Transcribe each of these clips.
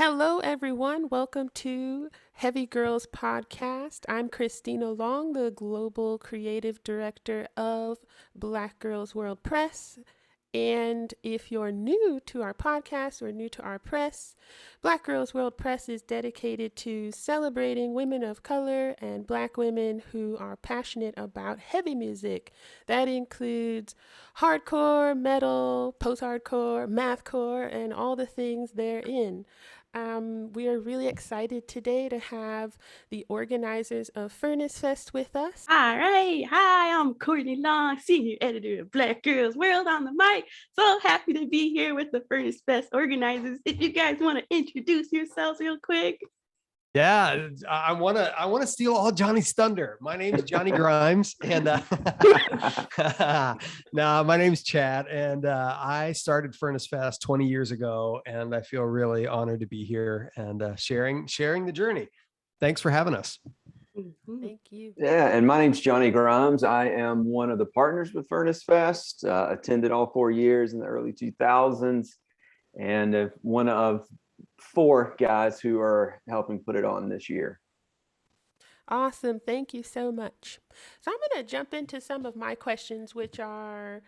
Hello, everyone. Welcome to Heavy Girls Podcast. I'm Christina Long, the Global Creative Director of BlkGrlsWurld Press. And if you're new to our podcast or new to our press, BlkGrlsWurld Press is dedicated to celebrating women of color and Black women who are passionate about heavy music. That includes hardcore, metal, post-hardcore, mathcore, and all the things therein. We are really excited today to have the organizers of Furnace Fest with us. All right. Hi, I'm Courtney Long, senior editor of BlkGrlsWurld on the mic. So happy to be here with the Furnace Fest organizers. If you guys want to introduce yourselves real quick. Yeah, I want to steal all Johnny's thunder. My name's Johnny Grimes, and my name's Chad, and I started Furnace Fest 20 years ago, and I feel really honored to be here and sharing the journey. Thanks for having us. Thank you. Yeah, and my name's Johnny Grimes. I am one of the partners with Furnace Fest. Attended all 4 years in the early 2000s, and one of 4 guys who are helping put it on this year. Awesome. Thank you so much. So I'm going to jump into some of my questions, which are,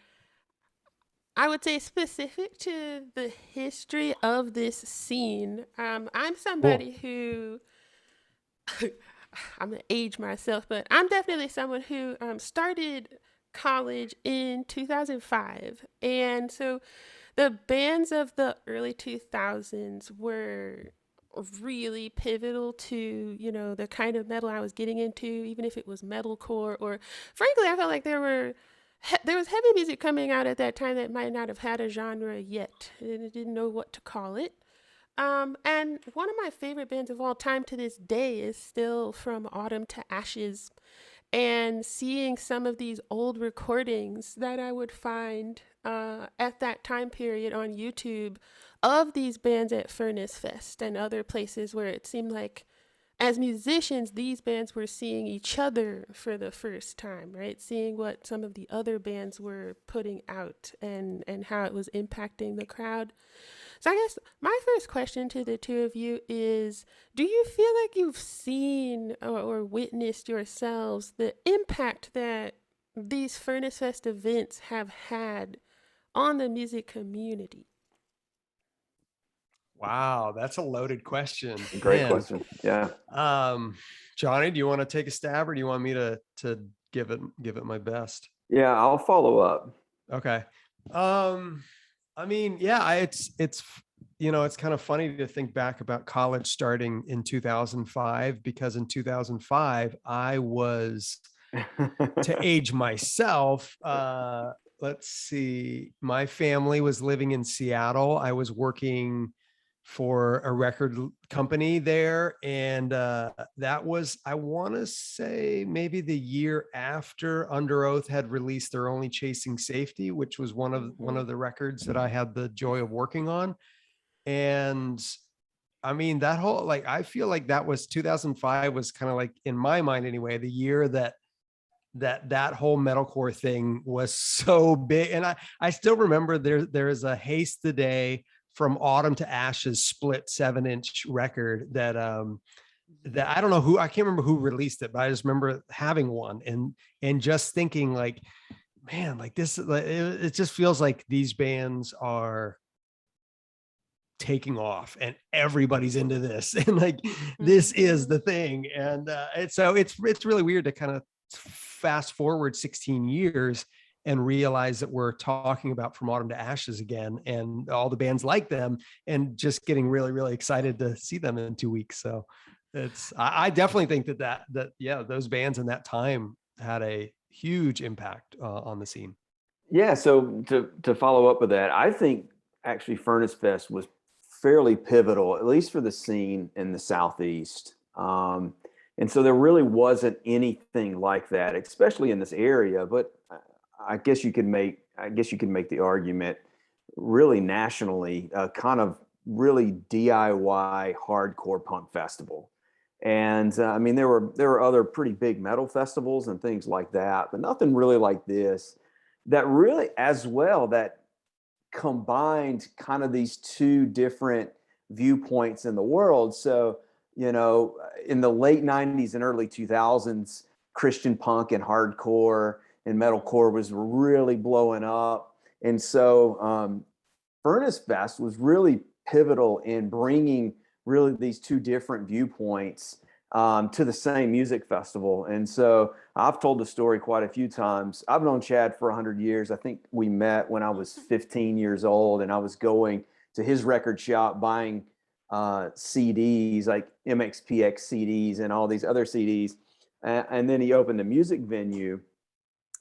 I would say, specific to the history of this scene. I'm somebody who, I'm going to age myself, but I'm definitely someone who started college in 2005. And so the bands of the early 2000s were really pivotal to, the kind of metal I was getting into, even if it was metalcore, or frankly, I felt like there was heavy music coming out at that time that might not have had a genre yet. I didn't know what to call it. And one of my favorite bands of all time to this day is still From Autumn to Ashes. And seeing some of these old recordings that I would find at that time period on YouTube of these bands at Furnace Fest and other places where it seemed like, as musicians, these bands were seeing each other for the first time, right? Seeing what some of the other bands were putting out and how it was impacting the crowd. So I guess my first question to the two of you is, do you feel like you've seen or witnessed yourselves the impact that these Furnace Fest events have had on the music community? Wow, that's a loaded question. Great question. Yeah. Johnny, do you want to take a stab, or do you want me to give it my best? Yeah, I'll follow up. Okay. I mean, yeah, it's it's kind of funny to think back about college starting in 2005, because in 2005 I was, to age myself, let's see, my family was living in Seattle. I was working for a record company there, and that was, I want to say, maybe the year after Underoath had released their Only Chasing Safety, which was one of the records that I had the joy of working on. And I mean, that whole, like, I feel like that was 2005 was kind of like, in my mind anyway, the year that whole metalcore thing was so big. And I still remember there is a Haste the Day From Autumn to Ashes split 7-inch record that I don't know who, I can't remember who released it, but I just remember having one and just thinking, like, man, like this, it just feels like these bands are taking off and everybody's into this, and like this is the thing. And so it's really weird to kind of fast forward 16 years and realize that we're talking about From Autumn to Ashes again, and all the bands like them, and just getting really, really excited to see them in 2 weeks. So I definitely think that yeah, those bands in that time had a huge impact on the scene. Yeah, so to follow up with that, I think actually Furnace Fest was fairly pivotal, at least for the scene in the Southeast. And so there really wasn't anything like that, especially in this area. But I guess you could make the argument really nationally, kind of really DIY hardcore punk festival. And I mean, there were other pretty big metal festivals and things like that, but nothing really like this. That really, as well, that combined kind of these two different viewpoints in the world. So, in the late 90s and early 2000s, Christian punk and hardcore and metalcore was really blowing up. And so Furnace Fest was really pivotal in bringing really these two different viewpoints to the same music festival. And so I've told the story quite a few times. I've known Chad for 100 years. I think we met when I was 15 years old, and I was going to his record shop buying CDs, like MXPX CDs and all these other CDs. And then he opened a music venue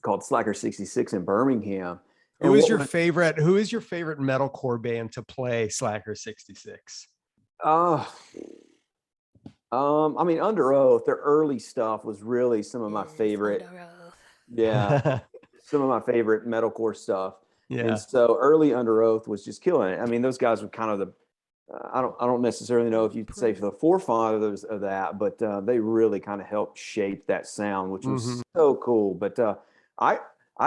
called Slacker 66 in Birmingham. Who is your favorite metalcore band to play Slacker 66? I mean, Underoath, their early stuff was really some of my favorite. Yeah, some of my favorite metalcore stuff. Yeah. And so early Underoath was just killing it. I mean, those guys were kind of the I don't necessarily know if you'd say for the forefathers of that, but they really kind of helped shape that sound, which was so cool. But I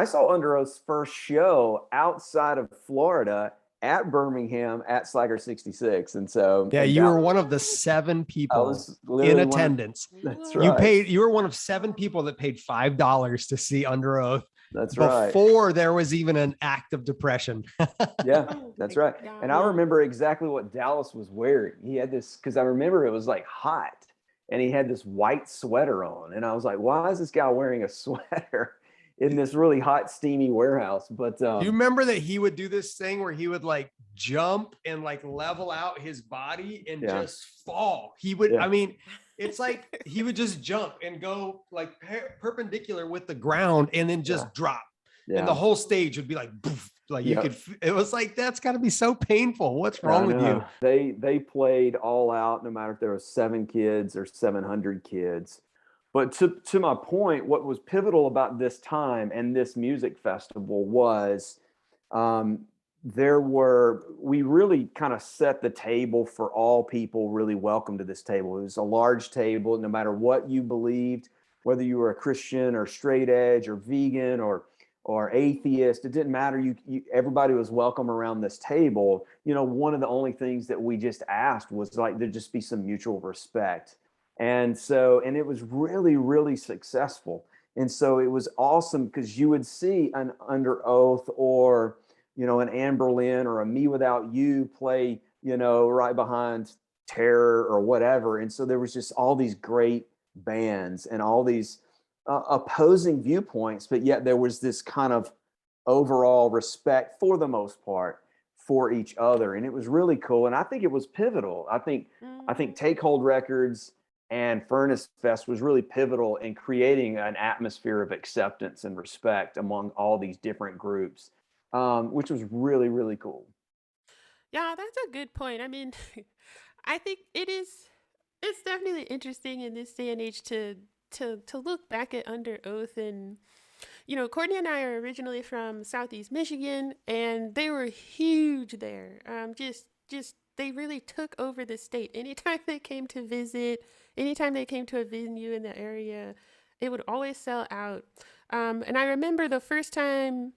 saw Underoath's first show outside of Florida at Birmingham at Slacker 66. And so you were one of the 7 people in attendance. That's right. You were one of 7 people that paid $5 to see Underoath. That's right. Before there was even an act of depression. Yeah, that's right. And I remember exactly what Dallas was wearing. He had this, because I remember it was like hot, and he had this white sweater on. And I was like, why is this guy wearing a sweater in this really hot, steamy warehouse? But do you remember that he would do this thing where he would like jump and like level out his body and just fall? He would, I mean, it's like he would just jump and go like perpendicular with the ground and then just drop. Yeah. And the whole stage would be like, poof, like you could, it was like, that's got to be so painful. What's wrong with you? They played all out, no matter if there was 7 kids or 700 kids. But to my point, what was pivotal about this time and this music festival was we really kind of set the table for all people really welcome to this table. It was a large table, no matter what you believed, whether you were a Christian or straight edge or vegan or atheist, it didn't matter. Everybody was welcome around this table. One of the only things that we just asked was like there just be some mutual respect. And it was really, really successful. And so it was awesome because you would see an Underoath or, an Anne Boleyn or a Me Without You play, right behind Terror or whatever. And so there was just all these great bands and all these opposing viewpoints, but yet there was this kind of overall respect for the most part for each other. And it was really cool. And I think it was pivotal. I think Take Hold Records and Furnace Fest was really pivotal in creating an atmosphere of acceptance and respect among all these different groups, which was really, really cool. Yeah, that's a good point. I mean, I think it's definitely interesting in this day and age to look back at Underoath. And Courtney and I are originally from Southeast Michigan, and they were huge there. Just they really took over the state. Anytime they came to visit, anytime they came to a venue in the area, it would always sell out. And I remember the first time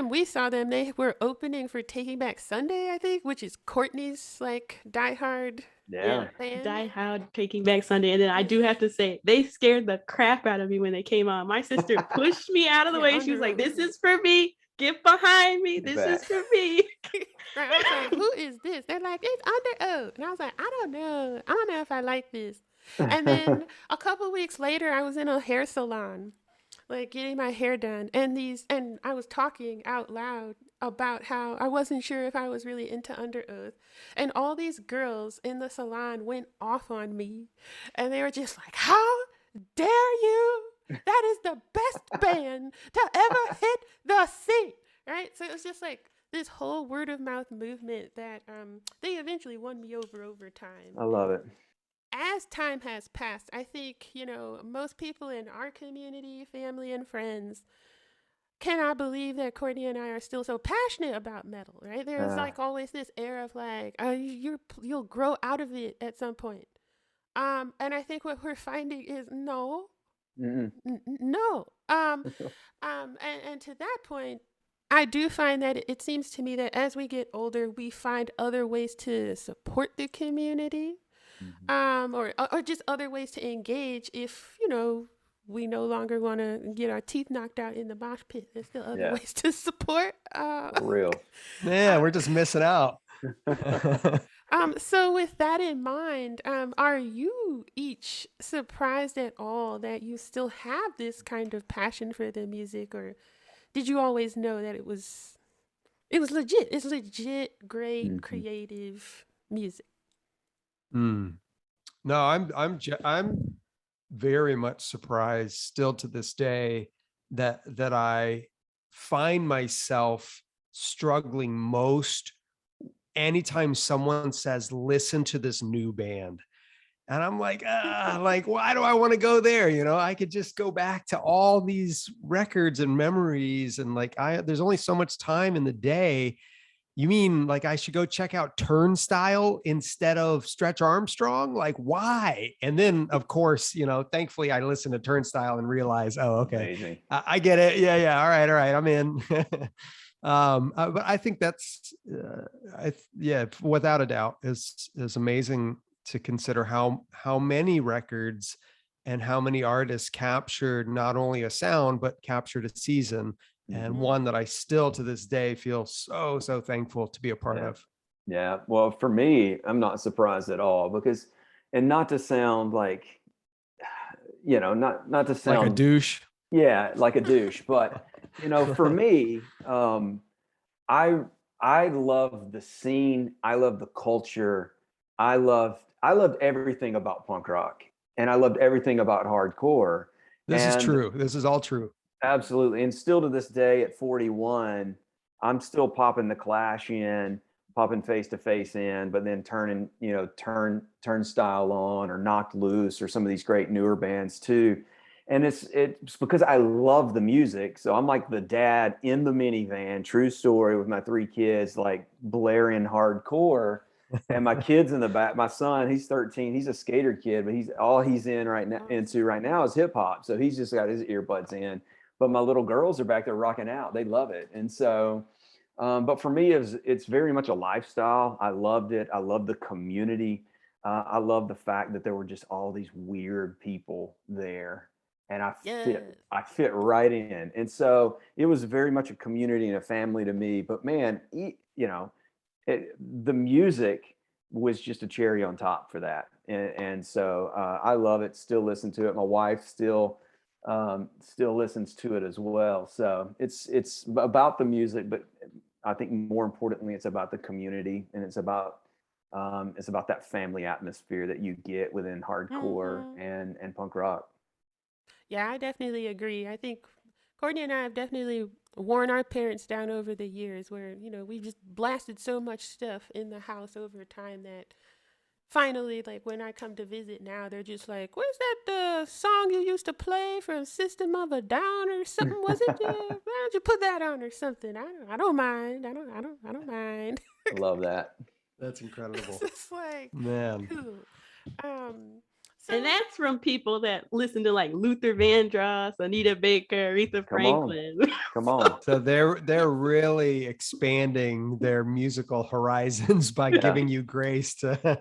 we saw them, they were opening for Taking Back Sunday, I think, which is Courtney's like diehard band. Diehard Taking Back Sunday. And then I do have to say, they scared the crap out of me when they came on. My sister pushed me out of the way. She was like, "This is for me. Get behind me. This is for me." Right, I was like, "Who is this?" They're like, "It's Underoath." And I was like, I don't know if I like this. And then a couple weeks later, I was in a hair salon, like getting my hair done, and I was talking out loud about how I wasn't sure if I was really into Underoath, and all these girls in the salon went off on me, and they were just like, "How dare you? That is the best band to ever hit the scene," right? So it was just like this whole word of mouth movement that they eventually won me over time. I love it. As time has passed, I think, most people in our community, family and friends, cannot believe that Courtney and I are still so passionate about metal, right? There's like always this air of like, you'll grow out of it at some point. And I think what we're finding is no. And to that point, I do find that it seems to me that as we get older, we find other ways to support the community, Mhm. or just other ways to engage if, we no longer want to get our teeth knocked out in the mosh pit. There's still other Yeah, ways to support. for real. Yeah, we're just missing out. So with that in mind, are you each surprised at all that you still have this kind of passion for the music, or did you always know that it was legit? It's legit, great, Mhm. creative music. Mm. No, I'm very much surprised still to this day that I find myself struggling most anytime someone says, listen to this new band. And I'm like, why do I want to go there? I could just go back to all these records and memories. And there's only so much time in the day. You mean like I should go check out Turnstile instead of Stretch Armstrong? Like, why? And then, of course, thankfully I listened to Turnstile and realized, oh, okay, Amazing. I get it. Yeah. All right. I'm in. But I think that's, without a doubt, is amazing to consider how many records and how many artists captured not only a sound but captured a season, and Mhm. one that I still to this day feel so thankful to be a part Yeah. of. Yeah. Well, for me, I'm not surprised at all because, and not to sound like, not to Like a sound, douche. yeah, like a douche, but for me, I I love the scene. I love the culture. I loved everything about punk rock, and I loved everything about hardcore. This is And true. This is all true. absolutely. And still to this day at 41, I'm still popping the Clash in, popping Face to Face in, but then turning, Turnstile on or Knocked Loose or some of these great newer bands too. And it's because I love the music. So I'm like the dad in the minivan, true story, with my 3 kids, like blaring hardcore. And my kids in the back, my son, he's 13, he's a skater kid, but he's in right now into right now is hip hop. So he's just got his earbuds in, but my little girls are back there rocking out. They love it. And so, but for me, it's very much a lifestyle. I loved it. I love the community. I love the fact that there were just all these weird people there, and Yes. I fit right in. And so it was very much a community and a family to me. But man, the music was just a cherry on top for that. And so I love it. Still listen to it. My wife still listens to it as well. So it's about the music, but I think more importantly, it's about the community, and it's about that family atmosphere that you get within hardcore Hmm. and punk rock. Yeah, I definitely agree. I think Courtney and I have definitely worn our parents down over the years where, we've just blasted so much stuff in the house over time that finally, like when I come to visit now, they're just like, "Where's that the song you used to play from System of a Down or something? Was it? Why don't you put that on or something? I don't mind. I don't mind." I love that. That's It's incredible, just like man. cool. Um, And so that's from people that listen to like Luther Vandross, Anita Baker, Aretha Come on. Franklin. Come on. So they're really expanding their musical horizons by Yeah. giving you grace to yeah,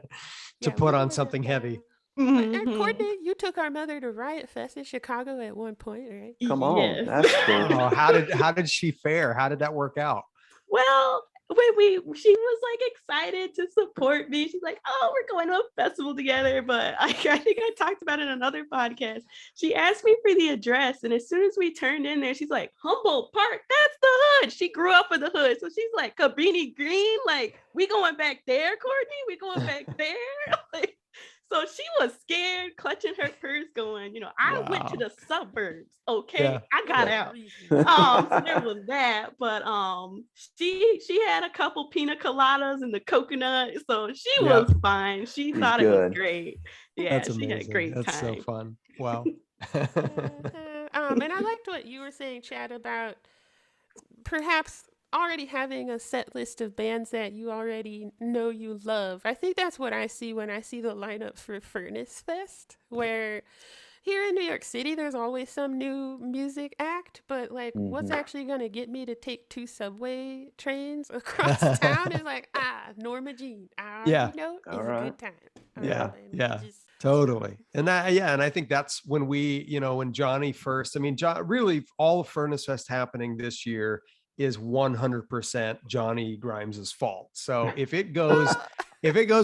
we put on wore them something heavy. down. And Mhm. Courtney, you took our mother to Riot Fest in Chicago at one point, right? Come on. Yes. That's cool. Oh, how did she fare? How did that work out? Well, she was like excited to support me. She's like, "Oh, we're going to a festival together." But I think I talked about it in another podcast. She asked me for the address, and as soon as we turned in there, she's like, "Humboldt Park, that's the hood." She grew up in the hood, so she's like, "Cabrini Green, like we going back there, Courtney? We going back there?" Like, so she was scared, clutching her purse, going, I went to Wow. the suburbs. Okay, Yeah. I got Good out. grief. So there was that, but she had a couple pina coladas and the coconut, so she Yeah. was fine. She She's thought it was good. great. Yeah, That's she had a amazing. great That's so time. fun. Wow. And I liked what you were saying, Chad, about perhaps already having a set list of bands that you already know you love. I think that's what I see when I see the lineup for Furnace Fest, where Here in New York City, there's always some new music act, but like, what's actually going to get me to take 2 subway trains across town is like, Norma Jean. I Yeah. already know All it's a right. good time. Yeah. And Yeah. we just, Totally. And that, yeah. And I think that's when we, you know, when Johnny first, I mean, really all of Furnace Fest happening this year is 100% Johnny Grimes's fault. So if it goes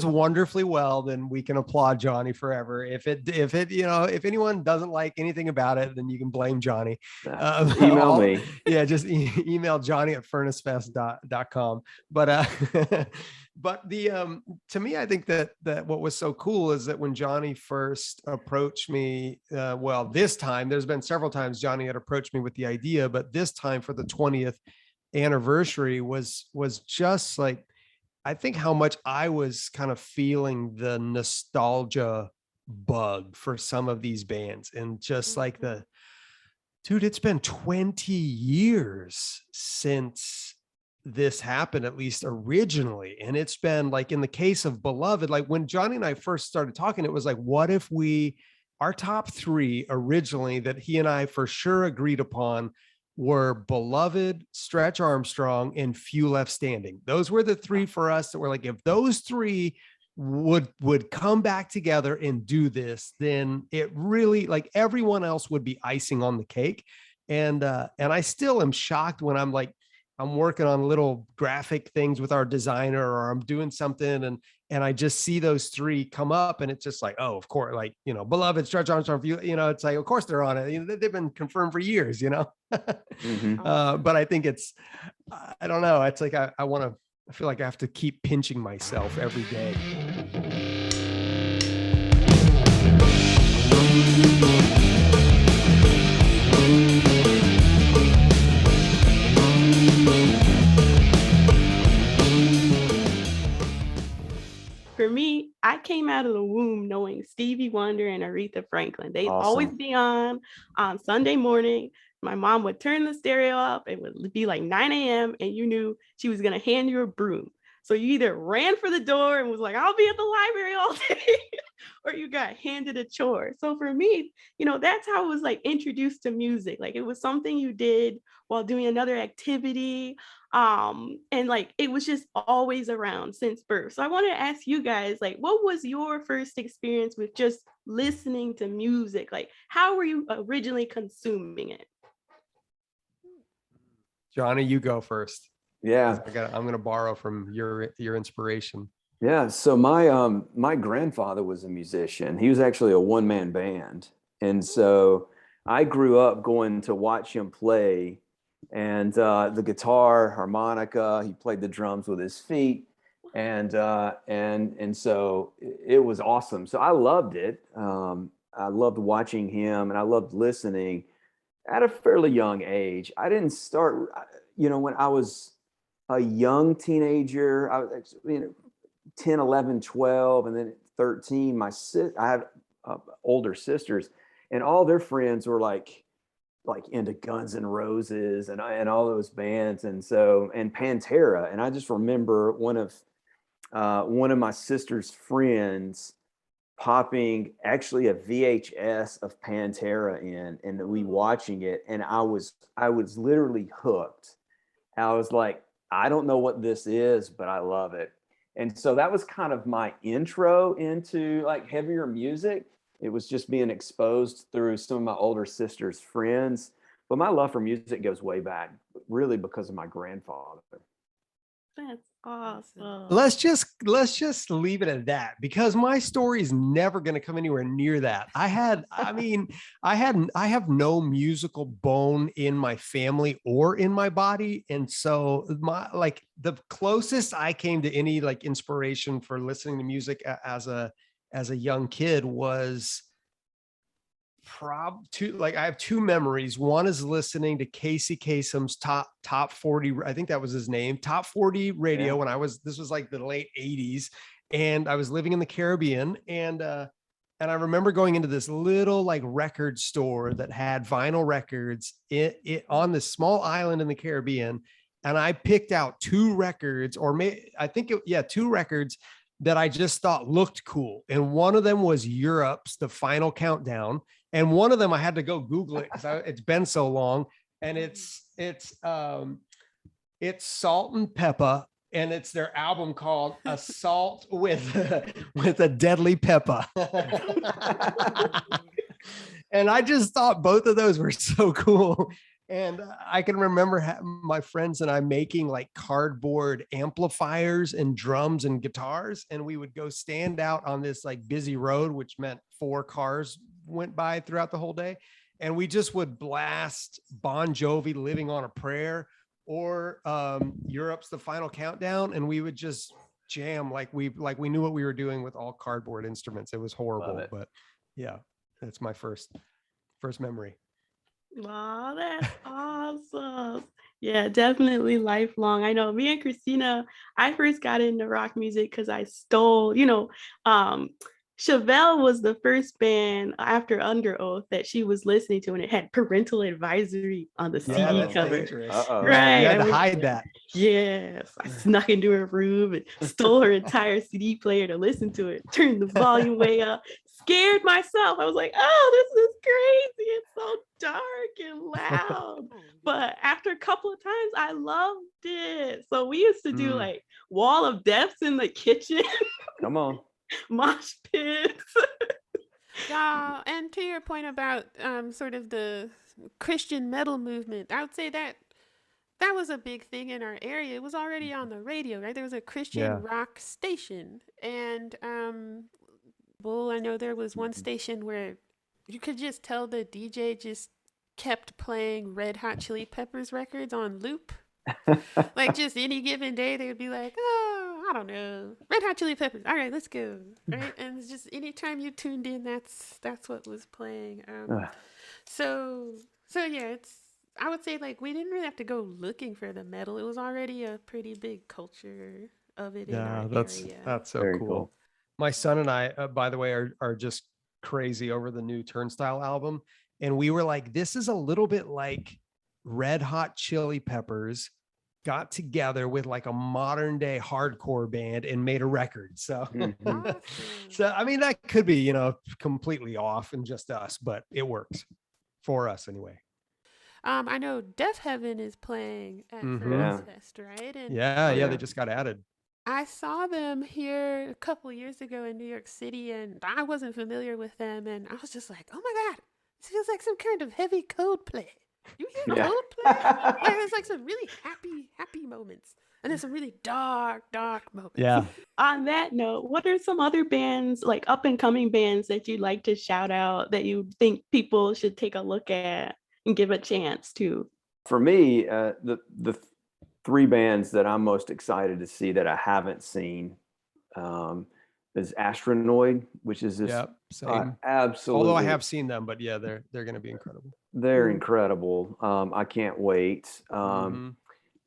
wonderfully well, then we can applaud Johnny forever. If it, you know, if anyone doesn't like anything about it, then you can blame Johnny. Email me. Yeah. Just email Johnny at furnacefest.com. But the to me, I think that what was so cool is that when Johnny first approached me, well, this time there's been several times Johnny had approached me with the idea, but this time for the 20th anniversary was just like, I think how much I was kind of feeling the nostalgia bug for some of these bands, and just like dude, it's been 20 years since this happened, at least originally. And it's been like, in the case of Beloved, like when Johnny and I first started talking, it was like, what if our top 3 originally that he and I for sure agreed upon were Beloved, Stretch Armstrong, and Few Left Standing. Those were the 3 for us that were like, if those 3 would come back together and do this, then it really, like, everyone else would be icing on the cake. And I still am shocked when I'm working on little graphic things with our designer, or I'm doing something and I just see those 3 come up, and it's just like, oh, of course, like, you know, Beloved, Stretch Armstrong, you know, it's like, of course they're on it. You know, they've been confirmed for years, you know. But I think I don't know. It's like, I feel like I have to keep pinching myself every day. For me, I came out of the womb knowing Stevie Wonder and Aretha Franklin. They'd always Awesome. be on Sunday morning. My mom would turn the stereo up. It would be like 9 a.m. and you knew she was going to hand you a broom. So you either ran for the door and was like, I'll be at the library all day, or you got handed a chore. So for me, you know, that's how I was like introduced to music. Like, it was something you did while doing another activity. And like, it was just always around since birth. So I wanted to ask you guys, like, what was your first experience with just listening to music? Like, how were you originally consuming it? Johnny, you go first. Yeah. I'm going to borrow from your inspiration. Yeah. So my grandfather was a musician. He was actually a one-man band. And so I grew up going to watch him play, and the guitar, harmonica, he played the drums with his feet. And so it was awesome. So I loved it. I loved watching him, and I loved listening at a fairly young age. I didn't start, you know, when I was a young teenager. I was, 10, 11, 12, and then 13, I had older sisters, and all their friends were like into Guns N' Roses and all those bands, and Pantera. And I just remember one of my sister's friends popping actually a VHS of Pantera in, and we watching it, and I was literally hooked. I was like, I don't know what this is, but I love it. And so that was kind of my intro into like heavier music. It was just being exposed through some of my older sister's friends. But my love for music goes way back, really because of my grandfather. That's awesome. Let's just leave it at that, because my story is never going to come anywhere near that. I have no musical bone in my family or in my body. And so the closest I came to any like inspiration for listening to music as a young kid was I have 2 memories. One is listening to Casey Kasem's top 40. I think that was his name, Top 40 Radio. Yeah. This was like the late 80s, and I was living in the Caribbean, and I remember going into this little like record store that had vinyl records on this small island in the Caribbean. And I picked out 2 records, 2 records that I just thought looked cool. And one of them was Europe's The Final Countdown. And one of them I had to go Google it because it's been so long. And it's Salt and Pepper, and it's their album called Assault with a Deadly Pepper. And I just thought both of those were so cool. And I can remember my friends and I making like cardboard amplifiers and drums and guitars. And we would go stand out on this like busy road, which meant 4 cars went by throughout the whole day. And we just would blast Bon Jovi, Living on a Prayer, or Europe's The Final Countdown. And we would just jam like we knew what we were doing with all cardboard instruments. It was horrible, but yeah, that's my first memory. Wow, that's awesome. Yeah, definitely lifelong. I know me and Christina, I first got into rock music because I stole, Chevelle was the first band after Underoath that she was listening to, and it had parental advisory on the CD cover. Right. You had to hide that. Yes. I snuck into her room and stole her entire CD player to listen to it, turned the volume way up, scared myself. I was like, oh, this is crazy. It's so dark and loud. But after a couple of times, I loved it. So we used to do like wall of deaths in the kitchen. Come on. Mosh pits. Yeah, and to your point about sort of the Christian metal movement, I would say that was a big thing in our area. It was already on the radio, right? There was a Christian rock station, and I know there was one station where you could just tell the DJ just kept playing Red Hot Chili Peppers records on loop. Like just any given day, they would be like, oh, I don't know, Red Hot Chili Peppers. All right, let's go. Right, and it's just anytime you tuned in, that's what was playing. So yeah, I would say like we didn't really have to go looking for the metal. It was already a pretty big culture of it in our area. That's so Very cool. My son and I, by the way, are just crazy over the new Turnstile album, and we were like, this is a little bit like Red Hot Chili Peppers got together with like a modern day hardcore band and made a record. So, so I mean, that could be, completely off and just us, but it works for us anyway. I know DeafHeaven is playing at Furnace Fest, right? And they just got added. I saw them here a couple of years ago in New York City, and I wasn't familiar with them, and I was just like, oh my God, this feels like some kind of heavy Coldplay. You hear Coldplay? There's like some really happy moments, and there's some really dark moments. Yeah. On that note, what are some other bands, like up and coming bands, that you'd like to shout out that you think people should take a look at and give a chance to? For me, the 3 bands that I'm most excited to see that I haven't seen is Astronoid, which is this absolutely. Although I have seen them, but yeah, they're going to be incredible. They're incredible. I can't wait.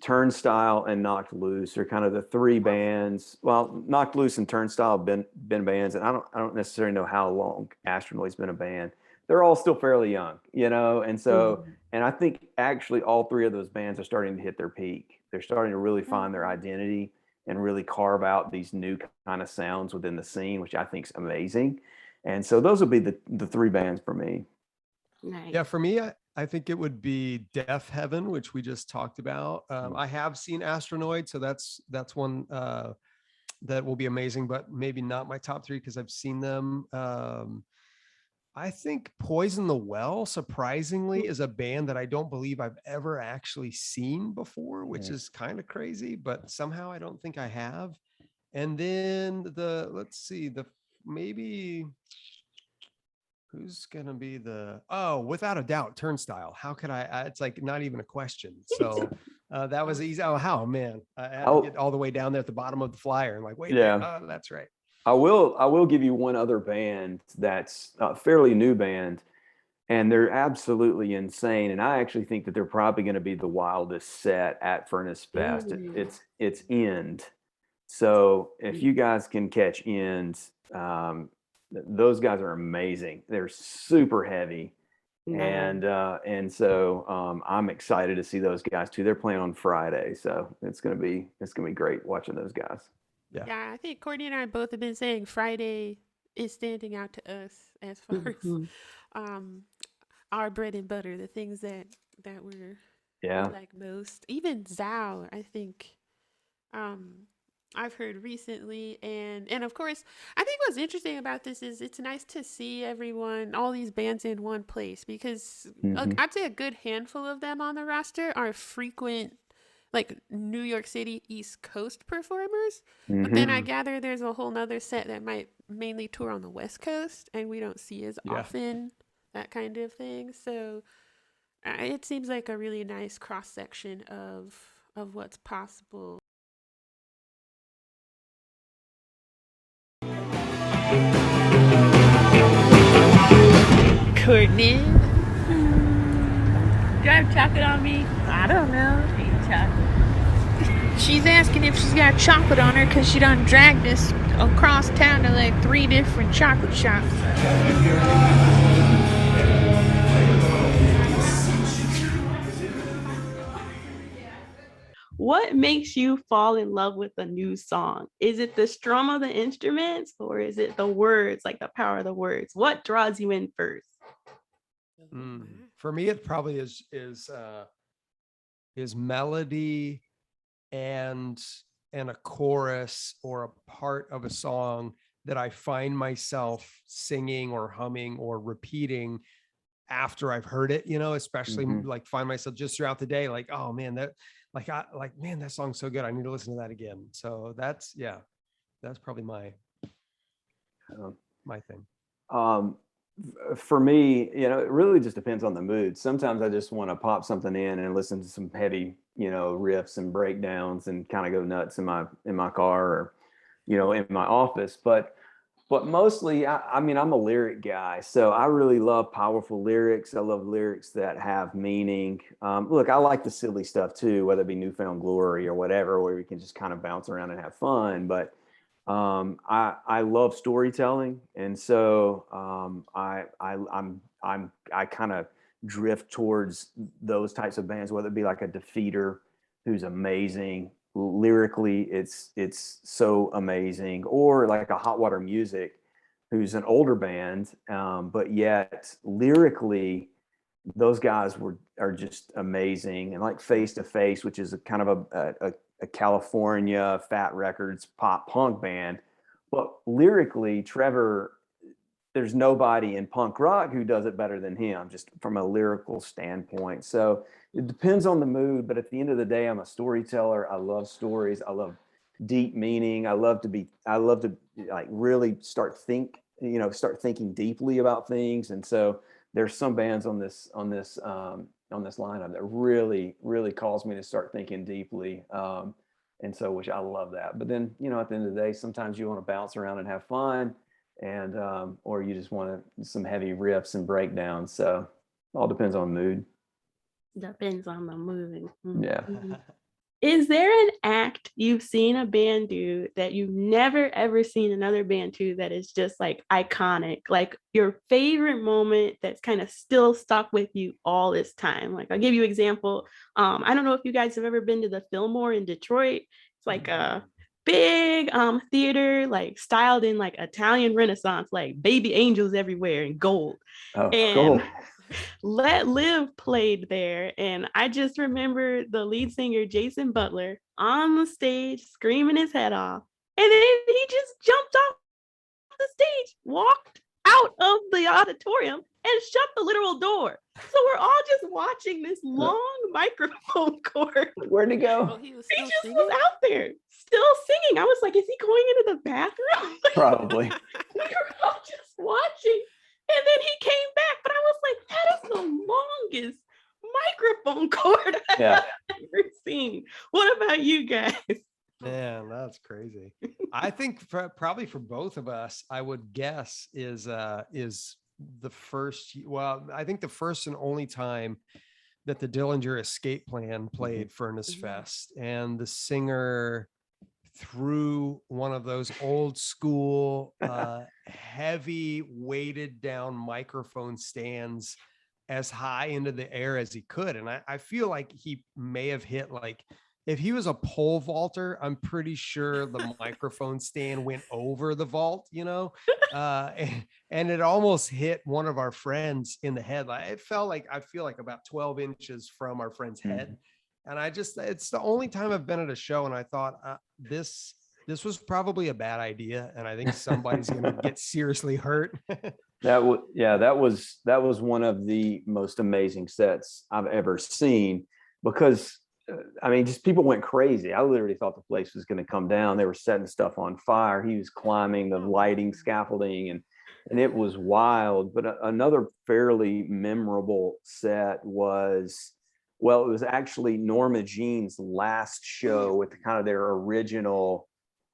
Turnstile and Knocked Loose are kind of the 3 bands. Well, Knocked Loose and Turnstile have been bands, and I don't necessarily know how long Astronoid's been a band. They're all still fairly young, and so and I think actually all 3 of those bands are starting to hit their peak. They're starting to really find their identity and really carve out these new kind of sounds within the scene, which I think is amazing. And so those would be the 3 bands for me. Nice. Yeah, for me, I think it would be DeafHeaven, which we just talked about. I have seen Astronoid, so that's one that will be amazing, but maybe not my top 3 because I've seen them. I think Poison the Well, surprisingly, is a band that I don't believe I've ever actually seen before, which is kind of crazy, but somehow I don't think I have. And then who's gonna be without a doubt, Turnstile. How could it's like not even a question. So that was easy. Oh, how, man, I had to get all the way down there at the bottom of the flyer and like, wait, that's right. I will give you one other band that's a fairly new band, and they're absolutely insane. And I actually think that they're probably going to be the wildest set at Furnace Fest. It's End. So if you guys can catch End, those guys are amazing. They're super heavy, and so I'm excited to see those guys too. They're playing on Friday, so it's gonna be great watching those guys. Yeah, I think Courtney and I both have been saying Friday is standing out to us as far as Mhm. um our bread and butter, the things that we Yeah. like most. Even Zao, I think um I've heard recently, and of course I think what's interesting about this is it's nice to see everyone, all these bands in one place, because Hmm. I'd say a good handful of them on the roster are frequent like New York City East Coast performers, but then I Hmm. gather there's a whole nother set that might mainly tour on the West Coast and we don't see as Yeah. often, that kind of thing. So it seems like a really nice cross section of what's possible. Courtney, Do I have chocolate on me? I don't know. I eat chocolate. she's asking if she's got chocolate on her because she done dragged us across town to like 3 different chocolate shops. What makes you fall in love with a new song? Is it the strum of the instruments or is it the words, like the power of the words? What draws you in first? For me, it probably is melody and a chorus or a part of a song that I find myself singing or humming or repeating after I've heard it, especially Hmm. like find myself just throughout the day, like, oh man, man, that song's so good. I need to listen to that again. So that's probably my thing. Um, for me, it really just depends on the mood. Sometimes I just want to pop something in and listen to some heavy, riffs and breakdowns and kind of go nuts in my car or, in my office. But mostly, I mean, I'm a lyric guy, so I really love powerful lyrics. I love lyrics that have meaning. Look, I like the silly stuff too, whether it be Newfound Glory or whatever, where we can just kind of bounce around and have fun. But I love storytelling, and so I kind of drift towards those types of bands, whether it be like a Defeater, who's amazing lyrically, it's so amazing, or like a Hot Water Music, who's an older band, but yet lyrically those guys are just amazing. And like Face to Face, which is a kind of a California Fat Records pop punk band, but lyrically Trevor, there's nobody in punk rock who does it better than him, just from a lyrical standpoint. So it depends on the mood, but at the end of the day, I'm a storyteller. I love stories. I love deep meaning. I love to like really start thinking deeply about things. And so there's some bands on this lineup that really, really calls me to start thinking deeply. And so, which I love that. But then, at the end of the day, sometimes you want to bounce around and have fun, and or you just want some heavy riffs and breakdowns. So all depends on mood. Depends on the mood. Yeah. Mhm. Is there an act you've seen a band do that you've never ever seen another band do that is just like iconic, like your favorite moment that's kind of still stuck with you all this time? Like I'll give you an example. I don't know if you guys have ever been to the Fillmore in Detroit. It's like a big theater, like styled in like Italian Renaissance, like baby angels everywhere in gold. Oh, And cool. Let Live played there, and I just remember the lead singer Jason Butler on the stage screaming his head off, and then he just jumped off the stage, walked out of the auditorium, and shut the literal door. So we're all just watching this long microphone cord. Where'd he Oh, go? he was He still just singing? was out there, still singing. I was like, is he going into the bathroom? Probably. We were all just watching. And then he came back, but I was like, that is the longest microphone cord I've Yeah. ever seen. What about you guys? Man, that's crazy. I think probably for both of us, I would guess is the first. Well, I think the first and only time that the Dillinger Escape Plan played Furnace Fest, and the singer threw one of those old school, heavy weighted down microphone stands as high into the air as he could. And I feel like he may have hit like, if he was a pole vaulter, I'm pretty sure the microphone stand went over the vault, and it almost hit one of our friends in the head. Like it felt like, I feel like about 12 inches from our friend's head. And it's the only time I've been at a show and I thought this was probably a bad idea. And I think somebody's going to get seriously hurt. That was one of the most amazing sets I've ever seen, because I mean, just people went crazy. I literally thought the place was going to come down. They were setting stuff on fire. He was climbing the lighting scaffolding, and it was wild. But another fairly memorable set was, well, it was actually Norma Jean's last show with kind of their original,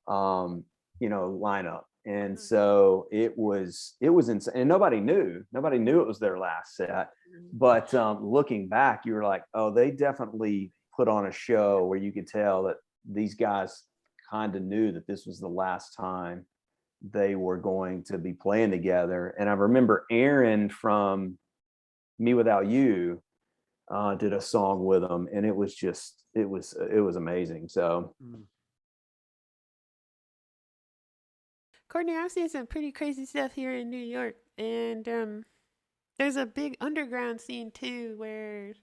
lineup. And so it was insane, and nobody knew it was their last set. But looking back, you were like, oh, they definitely put on a show where you could tell that these guys kind of knew that this was the last time they were going to be playing together. And I remember Aaron from Me Without You did a song with them, and it was amazing. So Courtney, I've seen some pretty crazy stuff here in New York, and there's a big underground scene too where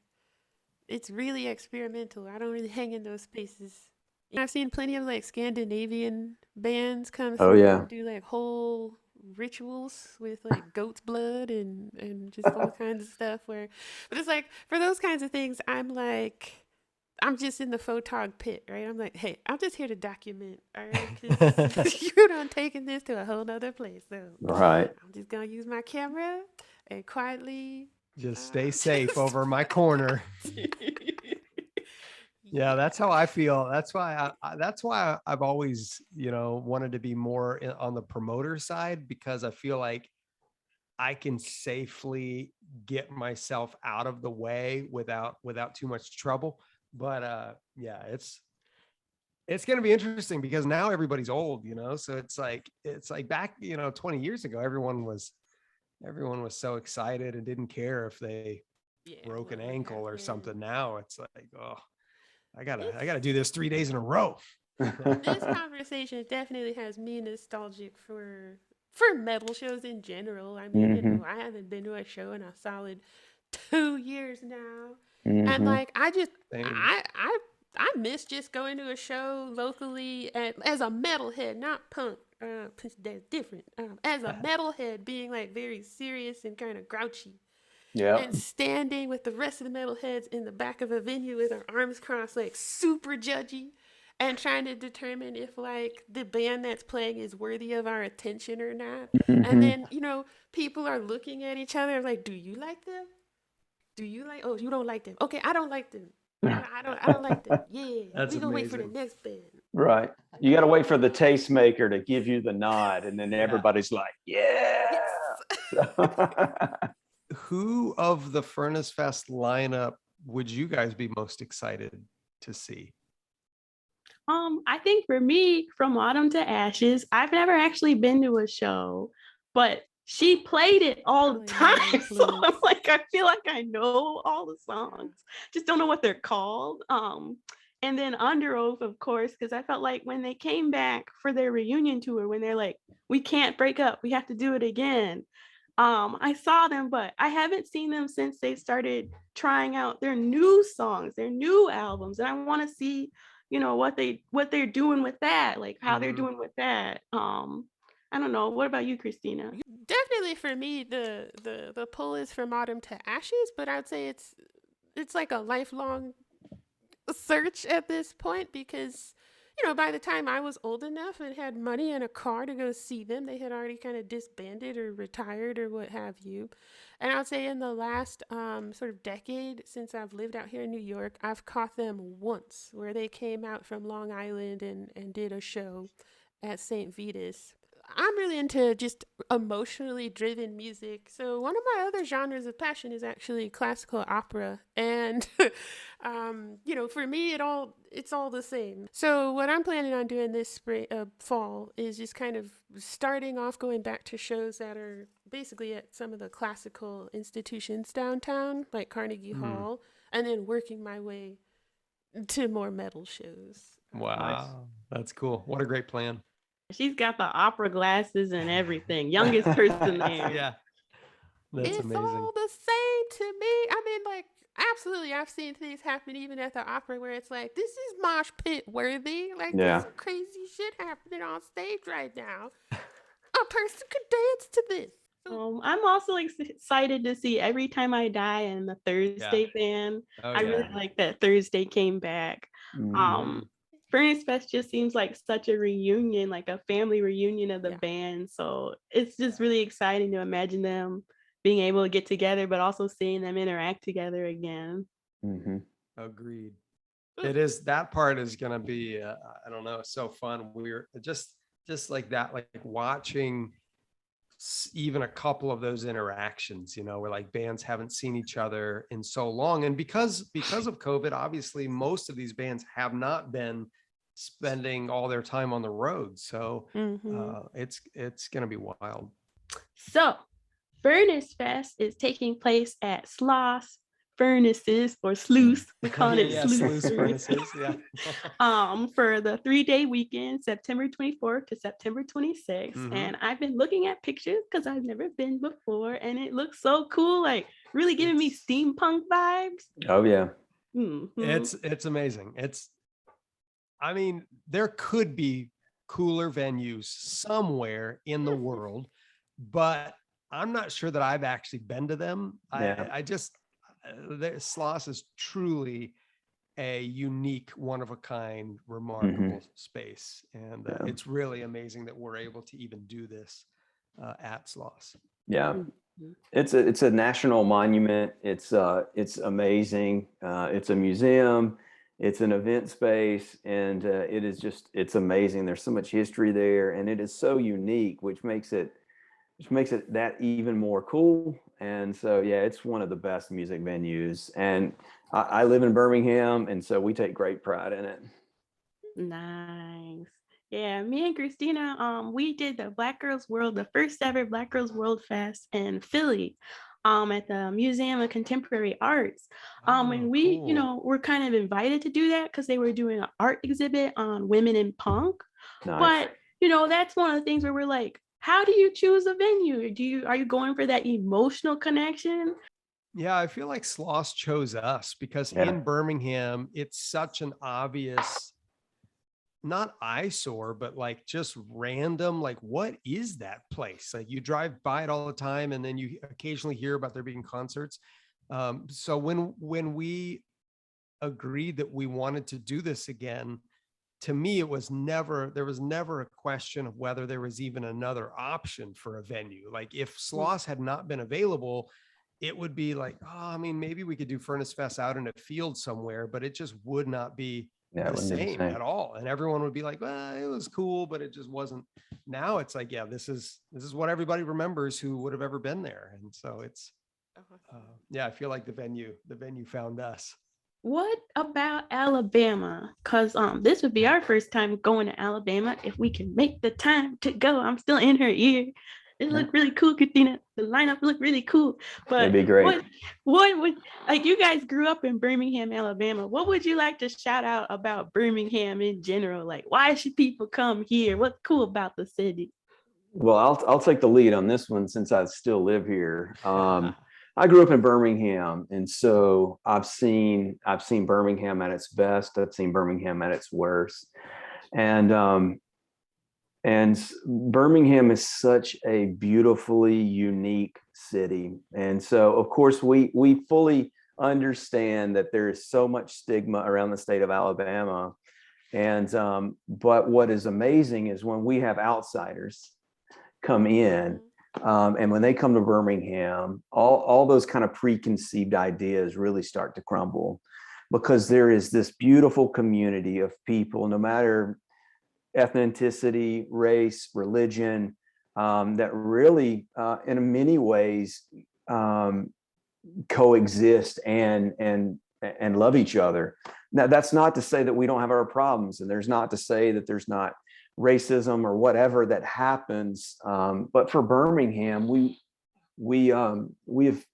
it's really experimental. I don't really hang in those spaces. And I've seen plenty of like Scandinavian bands come through and do like whole rituals with like goat's blood and just all kinds of stuff but it's like, for those kinds of things, I'm just in the photog pit, right? I'm like, hey, I'm just here to document, all right? 'Cause you're done taking this to a whole nother place. So right, I'm just going to use my camera and quietly just stay safe over my corner. Yeah, that's how I feel. That's why I've always, wanted to be more on the promoter side, because I feel like I can safely get myself out of the way without too much trouble. But yeah, it's going to be interesting because now everybody's old, so it's like back, 20 years ago, everyone was so excited and didn't care if they broke an ankle or something. Now it's like, oh, I gotta do this 3 days in a row. This conversation definitely has me nostalgic for metal shows in general. I mean, I haven't been to a show in a solid 2 years now. And like, I miss just going to a show locally as a metalhead, not punk. That's different. As a metalhead, being like very serious and kind of grouchy. Yeah. And standing with the rest of the metalheads in the back of a venue with our arms crossed, like super judgy, and trying to determine if like the band that's playing is worthy of our attention or not. And then, people are looking at each other like, do you like them? Do you like, oh, you don't like them. Okay, I don't like them. I don't like them. Yeah. That's we gonna wait amazing. for the next band. Right. You got to wait for the tastemaker to give you the nod, and then everybody's like, yeah. Who of the Furnace Fest lineup would you guys be most excited to see? I think for me, From Autumn to Ashes, I've never actually been to a show, but she played it all the time. So I'm like, I feel like I know all the songs, just don't know what they're called. And then Underoath, of course, because I felt like when they came back for their reunion tour, when they're like, we can't break up, we have to do it again. I saw them, but I haven't seen them since they started trying out their new songs, their new albums, and I want to see, what they're doing with that, like how they're doing with that. I don't know. What about you, Christina? Definitely for me, the pull is From Autumn to Ashes, but I'd say it's like a lifelong search at this point because by the time I was old enough and had money and a car to go see them, they had already kind of disbanded or retired or what have you. And I'd say in the last sort of decade since I've lived out here in New York, I've caught them once where they came out from Long Island and did a show at St. Vitus. I'm really into just emotionally driven music. So one of my other genres of passion is actually classical opera. And, for me, it's all the same. So what I'm planning on doing this fall is just kind of starting off going back to shows that are basically at some of the classical institutions downtown, like Carnegie Hall, and then working my way to more metal shows. Wow, that's cool. What a great plan. She's got the opera glasses and everything. Youngest person there. Yeah, that's It's amazing. all the same to me. I mean, like, absolutely, I've seen things happen even at the opera where it's like, this is mosh pit worthy. Like, there's some crazy shit happening on stage right now. A person could dance to this. I'm also excited to see Everytime I Die and the Thursday band. Oh, I really like that Thursday came back. Furnace Fest just seems like such a reunion, like a family reunion of the band. So it's just really exciting to imagine them being able to get together, but also seeing them interact together again. Agreed. It is, that part is going to be, I don't know, so fun. We're just like that, like watching even a couple of those interactions, you know, where like bands haven't seen each other in so long. And because of COVID, obviously most of these bands have not been spending all their time on the road. So it's going to be wild. So Furnace Fest is taking place at Sloss Furnaces, or Sluice. We call it Sluice Furnaces. Yeah. For the 3-day weekend, September 24th to September 26th. And I've been looking at pictures because I've never been before, and it looks so cool, like really giving me steampunk vibes. Oh yeah. It's amazing. I mean, there could be cooler venues somewhere in the world, but I'm not sure that I've actually been to them. I just, Sloss is truly a unique, one of a kind, remarkable space. And it's really amazing that we're able to even do this at Sloss. Yeah. It's a national monument. It's amazing. It's a museum. It's an event space, and it's amazing. There's so much history there, and it is so unique, which makes it that even more cool. And so, yeah, it's one of the best music venues. And I live in Birmingham, and so we take great pride in it. Nice. Yeah, me and Christina, we did the BlkGrlsWurld, the first ever BlkGrlsWurld Fest in Philly, at the Museum of Contemporary Arts. And we, cool. you know, were kind of invited to do that because they were doing an art exhibit on women in punk. Nice. But, you know, that's one of the things where we're like, how do you choose a venue? Are you going for that emotional connection? Yeah, I feel like Sloss chose us because in Birmingham, it's such an obvious, not eyesore, but like just random, like, what is that place? Like, you drive by it all the time, and then you occasionally hear about there being concerts. So when we agreed that we wanted to do this again, to me, there was never a question of whether there was even another option for a venue. Like, if Sloss had not been available, it would be like, oh, I mean, maybe we could do Furnace Fest out in a field somewhere, but it just would not be the same at all. And everyone would be like, well, it was cool, but it just wasn't. Now it's like, yeah, this is what everybody remembers who would have ever been there. And so it's, I feel like the venue found us. What about Alabama? Because this would be our first time going to Alabama if we can make the time to go. I'm still in her ear. It looked really cool, Christina. The lineup looked really cool. But it'd be great. What would, like, you guys grew up in Birmingham, Alabama. What would you like to shout out about Birmingham in general? Like, why should people come here? What's cool about the city? Well, I'll take the lead on this one since I still live here. I grew up in Birmingham, and so I've seen Birmingham at its best. I've seen Birmingham at its worst, and Birmingham is such a beautifully unique city. And so, of course, we fully understand that there is so much stigma around the state of Alabama. And but what is amazing is when we have outsiders come in. And when they come to Birmingham, all those kind of preconceived ideas really start to crumble, because there is this beautiful community of people, no matter ethnicity, race, religion, that really, in many ways, coexist and love each other. Now, that's not to say that we don't have our problems, and there's not to say that there's not racism or whatever that happens, but for Birmingham, we have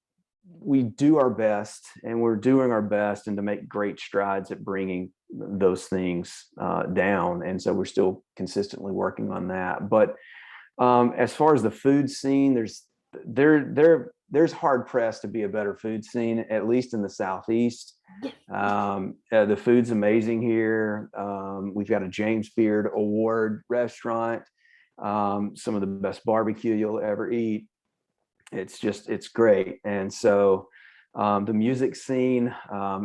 we do our best, and we're doing our best, and to make great strides at bringing those things down. And so we're still consistently working on that. But as far as the food scene, there's hard pressed to be a better food scene, at least in the Southeast. The food's amazing here. We've got a James Beard Award restaurant, some of the best barbecue you'll ever eat. It's great. And so the music scene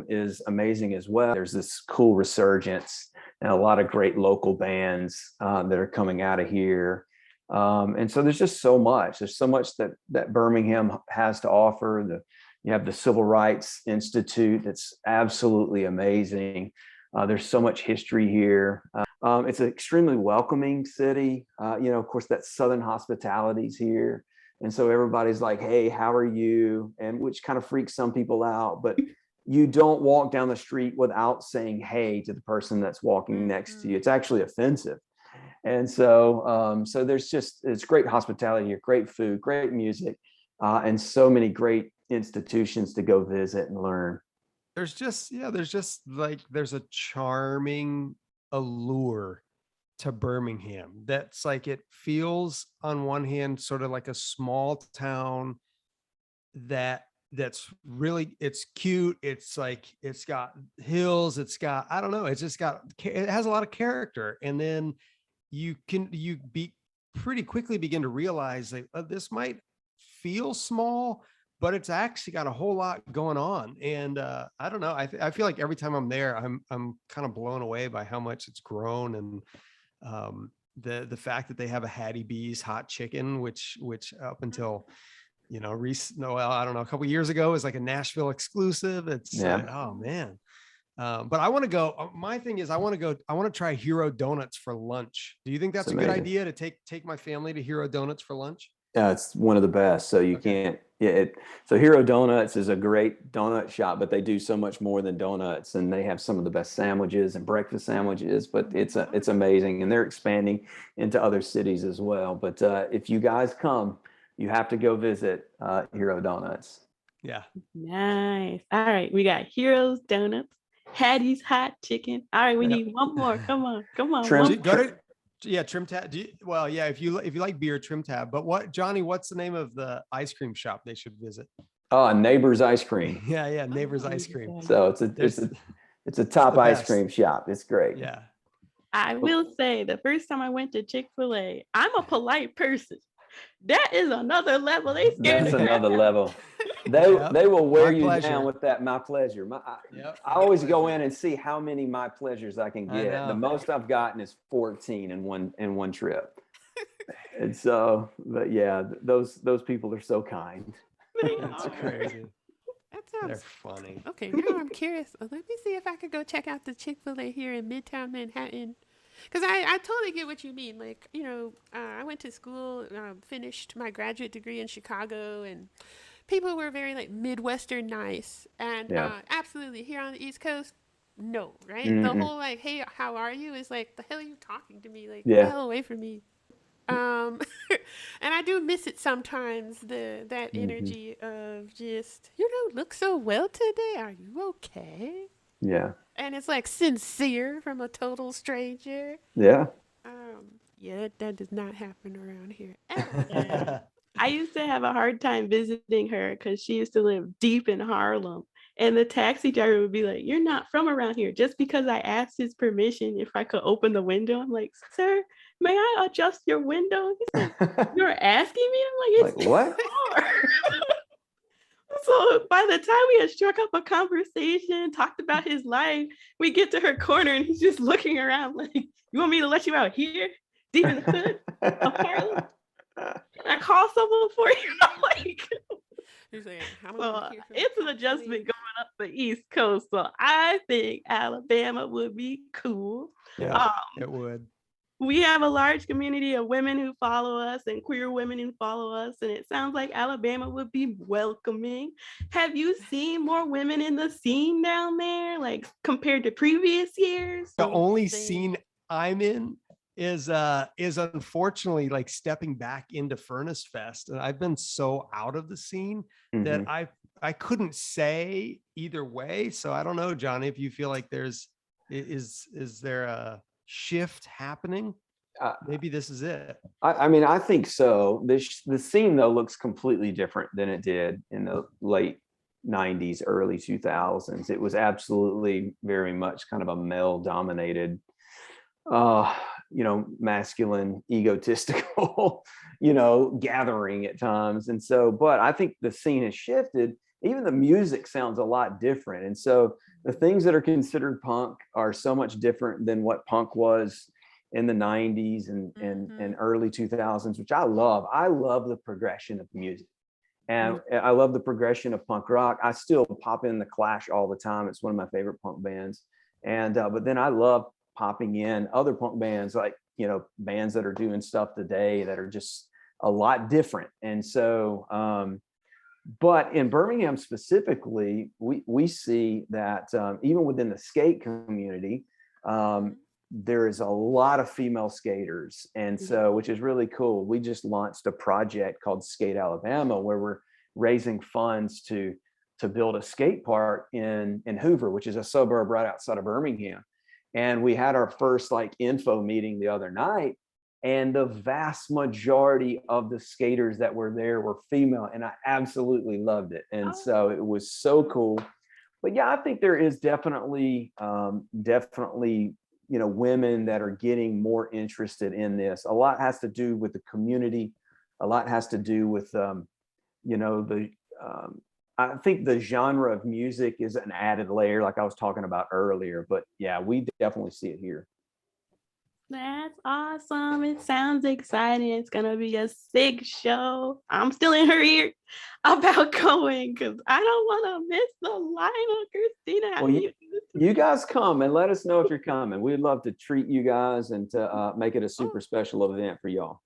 is amazing as well. There's this cool resurgence and a lot of great local bands that are coming out of here. And so there's just so much. There's so much that Birmingham has to offer. You have the Civil Rights Institute. That's absolutely amazing. There's so much history here. It's an extremely welcoming city. Of course, that Southern hospitality's here. And so everybody's like, hey, how are you? And which kind of freaks some people out, but you don't walk down the street without saying hey to the person that's walking next to you. It's actually offensive. And so, it's great hospitality here, great food, great music, and so many great institutions to go visit and learn. There's a charming allure to Birmingham that's like, it feels on one hand sort of like a small town that's really, it's cute, it's like, it's got hills, it's got, I don't know, it has a lot of character. And then you pretty quickly begin to realize that this might feel small, but it's actually got a whole lot going on. And I don't know, I feel like every time I'm there, I'm kind of blown away by how much it's grown. And the fact that they have a Hattie B's hot chicken, which up until I don't know, a couple of years ago was like a Nashville exclusive. It's oh man. But I want to go. My thing is, I want to try Hero Donuts for lunch. Do you think that's a good idea to take my family to Hero Donuts for lunch? Yeah, it's one of the best. So you can't. Yeah. So Hero Donuts is a great donut shop, but they do so much more than donuts, and they have some of the best sandwiches and breakfast sandwiches. But it's amazing, and they're expanding into other cities as well. But if you guys come, you have to go visit Hero Donuts. Yeah. Nice. All right, we got Hero's Donuts, Hattie's hot chicken. All right, we need one more. Come on. Trim Tab. If you like beer, Trim Tab. But Johnny, what's the name of the ice cream shop they should visit? Neighbor's Ice Cream. Yeah, Neighbor's Ice Cream. So it's a top ice cream shop. It's great. Yeah. I will say, the first time I went to Chick-fil-A, I'm a polite person. That is another level. That's another level. They will wear you down with that my pleasure. I always go in and see how many my pleasures I can get. The most I've gotten is 14 in one trip. And so, but yeah, those people are so kind. That's crazy. That sounds They're funny. Okay, now I'm curious. Let me see if I could go check out the Chick-fil-A here in Midtown Manhattan. Because I totally get what you mean. Like, I went to school, finished my graduate degree in Chicago, and people were very like Midwestern nice. And absolutely here on the East Coast, no, right? Mm-hmm. The whole like, hey, how are you? Is like, the hell are you talking to me? Like, the hell away from me. And I do miss it sometimes, that energy of just, look so well today. Are you okay? Yeah. And it's like sincere from a total stranger. Yeah. That does not happen around here. I used to have a hard time visiting her because she used to live deep in Harlem. And the taxi driver would be like, "You're not from around here." Just because I asked his permission if I could open the window. I'm like, "Sir, may I adjust your window?" He's like, "You're asking me?" I'm like, "It's what?" So by the time we had struck up a conversation, talked about his life, we get to her corner and he's just looking around like, "You want me to let you out here? Deep in the hood of Harlem? Can I call someone for you?" I'm like, it's an adjustment going up the East Coast. So I think Alabama would be cool. Yeah, it would. We have a large community of women who follow us and queer women who follow us, and it sounds like Alabama would be welcoming. Have you seen more women in the scene down there, like compared to previous years? The only scene I'm in is unfortunately like stepping back into Furnace Fest, and I've been so out of the scene that I couldn't say either way. So I don't know, Johnny, if you feel like is there a shift happening? Maybe this is it. I mean, I think so. The scene though looks completely different than it did in the late 90s, early 2000s. It was absolutely very much kind of a male dominated, masculine, egotistical, gathering at times. And so, but I think the scene has shifted. Even the music sounds a lot different. And so the things that are considered punk are so much different than what punk was in the 90s and early 2000s, which I love. I love the progression of music. And I love the progression of punk rock. I still pop in the Clash all the time. It's one of my favorite punk bands. And but then I love popping in other punk bands, like bands that are doing stuff today that are just a lot different. And so but in Birmingham specifically, we see that even within the skate community, there is a lot of female skaters. And so, which is really cool. We just launched a project called Skate Alabama, where we're raising funds to build a skate park in Hoover, which is a suburb right outside of Birmingham. And we had our first info meeting the other night, and the vast majority of the skaters that were there were female, and I absolutely loved it. And so it was so cool. But yeah, I think there is definitely women that are getting more interested in this. A lot has to do with the community. A lot has to do with I think the genre of music is an added layer, like I was talking about earlier. But yeah, we definitely see it here. That's awesome. It sounds exciting. It's gonna be a sick show. I'm still in her ear about going because I don't want to miss the lineup. Christina, well, you guys come and let us know if you're coming. We'd love to treat you guys and to make it a super special event for y'all.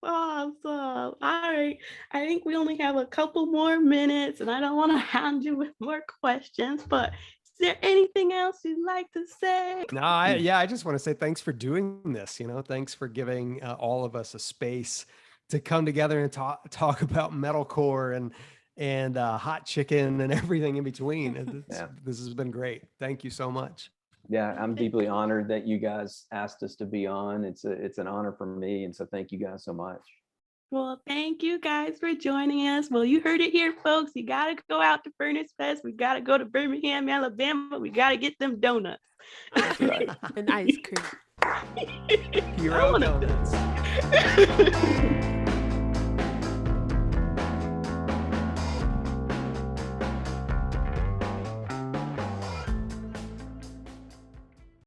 Awesome. All right. I think we only have a couple more minutes, and I don't want to hound you with more questions, but is there anything else you'd like to say? No, I just want to say thanks for doing this. Thanks for giving all of us a space to come together and talk about metalcore and hot chicken and everything in between. This has been great. Thank you so much. Yeah, I'm deeply honored that you guys asked us to be on. It's an honor for me, and so thank you guys so much. Well, thank you guys for joining us. Well, you heard it here, folks. You got to go out to Furnace Fest. We got to go to Birmingham, Alabama. We got to get them donuts. That's right. And ice cream. Hero donuts.